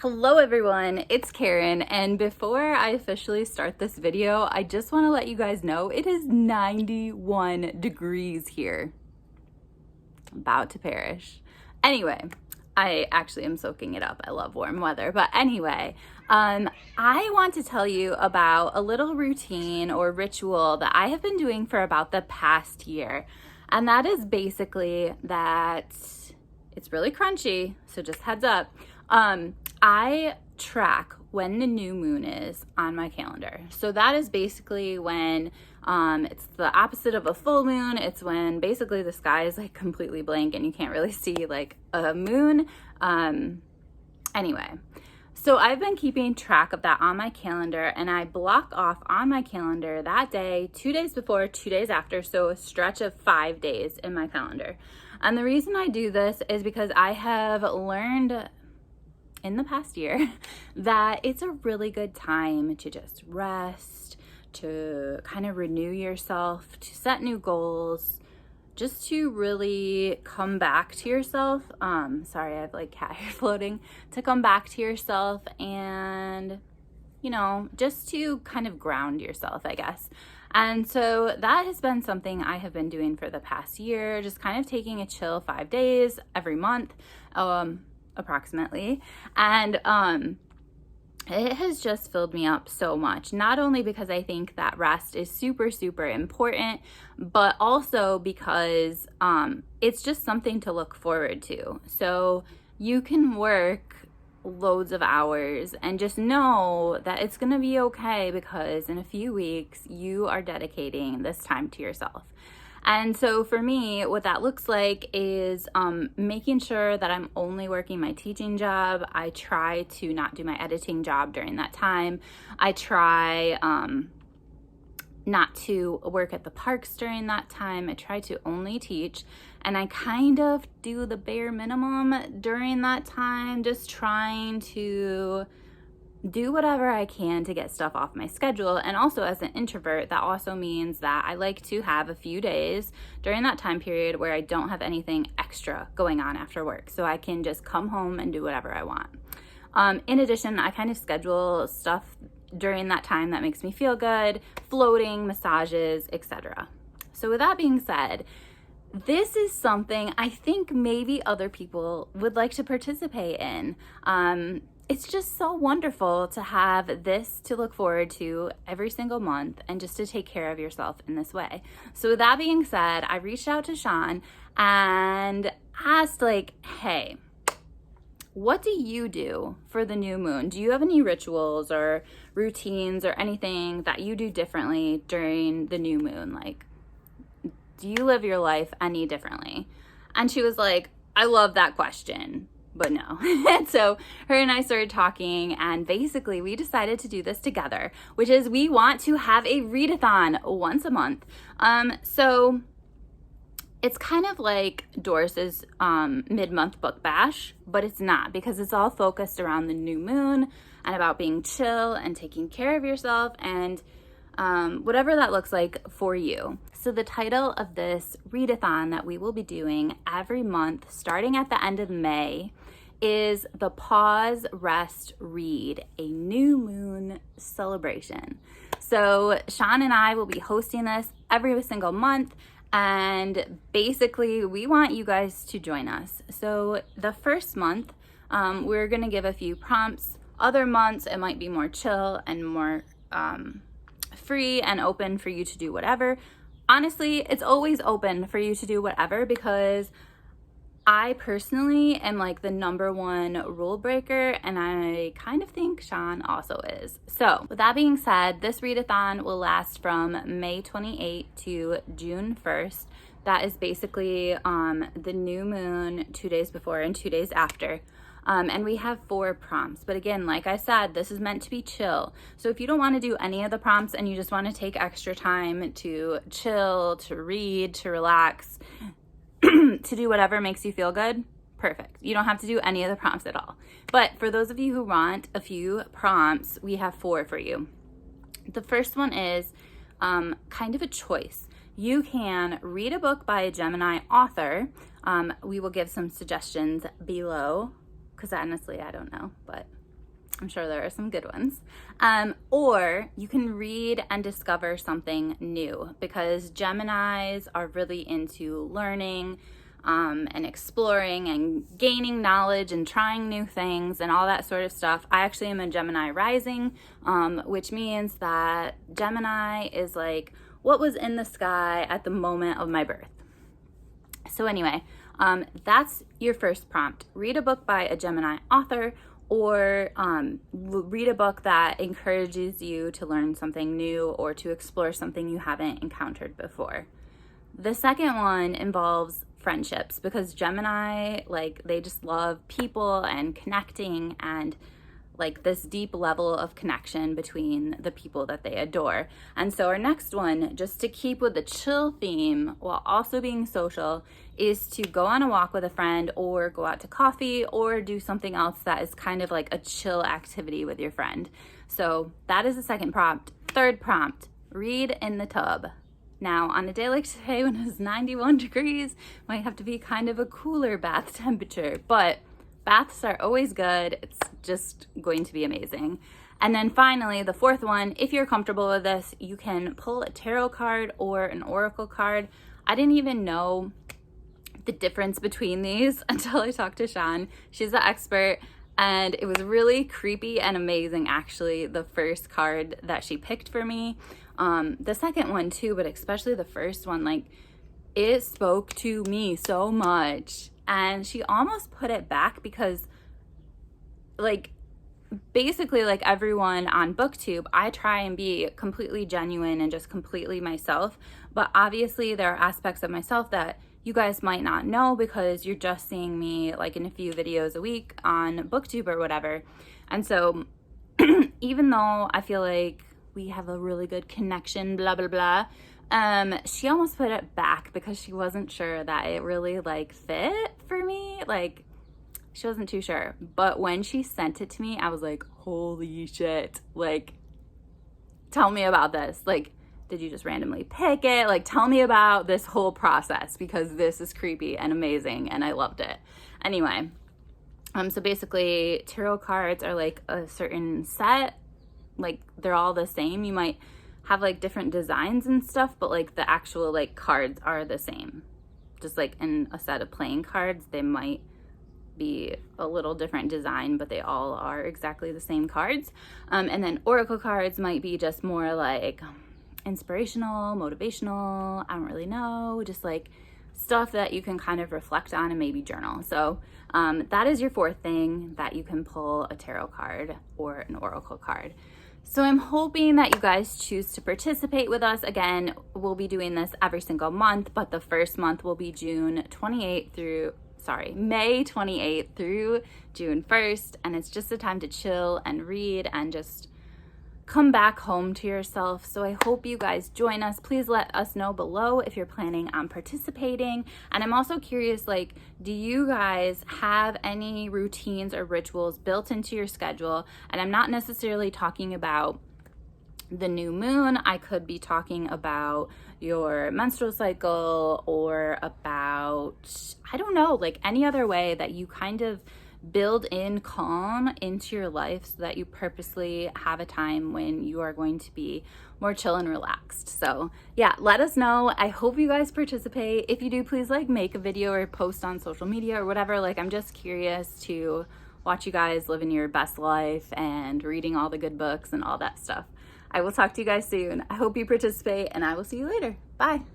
Hello everyone, it's Karen, and before I officially start this video, I just want to let you guys know it is 91 degrees here. About to perish. Anyway, I actually am soaking it up. I love warm weather. But anyway, I want to tell you about a little routine or ritual that I have been doing for about the past year. And that is basically that it's really crunchy, so just heads up. I track when the new moon is on my calendar. So that is basically when it's the opposite of a full moon. It's when basically the sky is like completely blank and you can't really see like a moon. Anyway, so I've been keeping track of that on my calendar, and I block off on my calendar that day, 2 days before, 2 days after, so a stretch of 5 days in my calendar. And the reason I do this is because I have learned in the past year that it's a really good time to just rest, to kind of renew yourself, to set new goals, just to really come back to yourself. Sorry, I have like cat hair floating. To come back to yourself and, you know, just to kind of ground yourself, I guess. And so that has been something I have been doing for the past year, just kind of taking a chill 5 days every month, approximately. And it has just filled me up so much, not only because I think that rest is super, super important, but also because it's just something to look forward to. So you can work loads of hours and just know that it's going to be okay, because in a few weeks you are dedicating this time to yourself. And so for me, what that looks like is making sure that I'm only working my teaching job. I try to not do my editing job during that time. I try not to work at the parks during that time. I try to only teach, and I kind of do the bare minimum during that time, just trying to do whatever I can to get stuff off my schedule. And also, as an introvert, that also means that I like to have a few days during that time period where I don't have anything extra going on after work, so I can just come home and do whatever I want. In addition, I kind of schedule stuff during that time that makes me feel good, floating, massages, etc. So with that being said, this is something I think maybe other people would like to participate in. It's just so wonderful to have this to look forward to every single month, and just to take care of yourself in this way. So with that being said, I reached out to Sean and asked, like, hey, what do you do for the new moon? Do you have any rituals or routines or anything that you do differently during the new moon? Like, do you live your life any differently? And she was like, I love that question, but no. And so her and I started talking, and basically we decided to do this together, which is we want to have a readathon once a month. So it's kind of like Doris's mid-month book bash, but it's not, because it's all focused around the new moon and about being chill and taking care of yourself, and whatever that looks like for you. So the title of this readathon that we will be doing every month starting at the end of May is the Pause, Rest, Read, a New Moon Celebration. So Sean and I will be hosting this every single month, and basically we want you guys to join us. So the first month, we're going to give a few prompts. Other months it might be more chill and more free and open for you to do whatever. Honestly, it's always open for you to do whatever, because I personally am like the #1 rule breaker, and I kind of think Sean also is. So with that being said, this readathon will last from May 28th to June 1st. That is basically the new moon 2 days before and 2 days after. And we have 4 prompts. But again, like I said, this is meant to be chill. So if you don't want to do any of the prompts and you just want to take extra time to chill, to read, to relax, to do whatever makes you feel good, perfect. You don't have to do any of the prompts at all. But for those of you who want a few prompts, we have 4 for you. The first one is kind of a choice. You can read a book by a Gemini author. We will give some suggestions below, because honestly, I don't know, but I'm sure there are some good ones. Or you can read and discover something new, because Geminis are really into learning and exploring and gaining knowledge and trying new things and all that sort of stuff. I actually am a Gemini rising, which means that Gemini is like what was in the sky at the moment of my birth. So anyway, that's your first prompt. Read a book by a Gemini author, or read a book that encourages you to learn something new or to explore something you haven't encountered before. The second one involves friendships, because Gemini, like, they just love people and connecting, and like this deep level of connection between the people that they adore. And so our next one, just to keep with the chill theme while also being social, is to go on a walk with a friend, or go out to coffee, or do something else that is kind of like a chill activity with your friend. So that is the second prompt. Third prompt, read in the tub. Now, on a day like today when it's 91 degrees, might have to be kind of a cooler bath temperature, but baths are always good. It's just going to be amazing. And then finally, the fourth one, if you're comfortable with this, you can pull a tarot card or an oracle card. I didn't even know the difference between these until I talked to Sean. She's the expert, and it was really creepy and amazing, actually, the first card that she picked for me. The second one too, but especially the first one, like, it spoke to me so much. And she almost put it back because, like, basically, like everyone on BookTube, I try and be completely genuine and just completely myself. But obviously there are aspects of myself that you guys might not know, because you're just seeing me like in a few videos a week on BookTube or whatever. And so even though I feel like we have a really good connection, blah, blah, blah, she almost put it back because she wasn't sure that it really like fit for me. Like, she wasn't too sure. But when she sent it to me, I was like, holy shit. Like, tell me about this. Like, did you just randomly pick it? Like, tell me about this whole process, because this is creepy and amazing and I loved it. Anyway, so basically tarot cards are like a certain set. Like, they're all the same. You might have like different designs and stuff, but like the actual like cards are the same. Just like in a set of playing cards, they might be a little different design, but they all are exactly the same cards. And then oracle cards might be just more like inspirational, motivational, I don't really know, just like stuff that you can kind of reflect on and maybe journal. So that is your fourth thing, that you can pull a tarot card or an oracle card. So I'm hoping that you guys choose to participate with us. Again, we'll be doing this every single month, but the first month will be May 28th through June 1st. And it's just a time to chill and read and just come back home to yourself. So I hope you guys join us. Please let us know below if you're planning on participating. And I'm also curious, like, do you guys have any routines or rituals built into your schedule? And I'm not necessarily talking about the new moon. I could be talking about your menstrual cycle, or about, I don't know, like any other way that you kind of build in calm into your life, so that you purposely have a time when you are going to be more chill and relaxed. So yeah, let us know. I hope you guys participate. If you do, please like make a video or post on social media or whatever. Like, I'm just curious to watch you guys living your best life and reading all the good books and all that stuff. I will talk to you guys soon. I hope you participate, and I will see you later. Bye.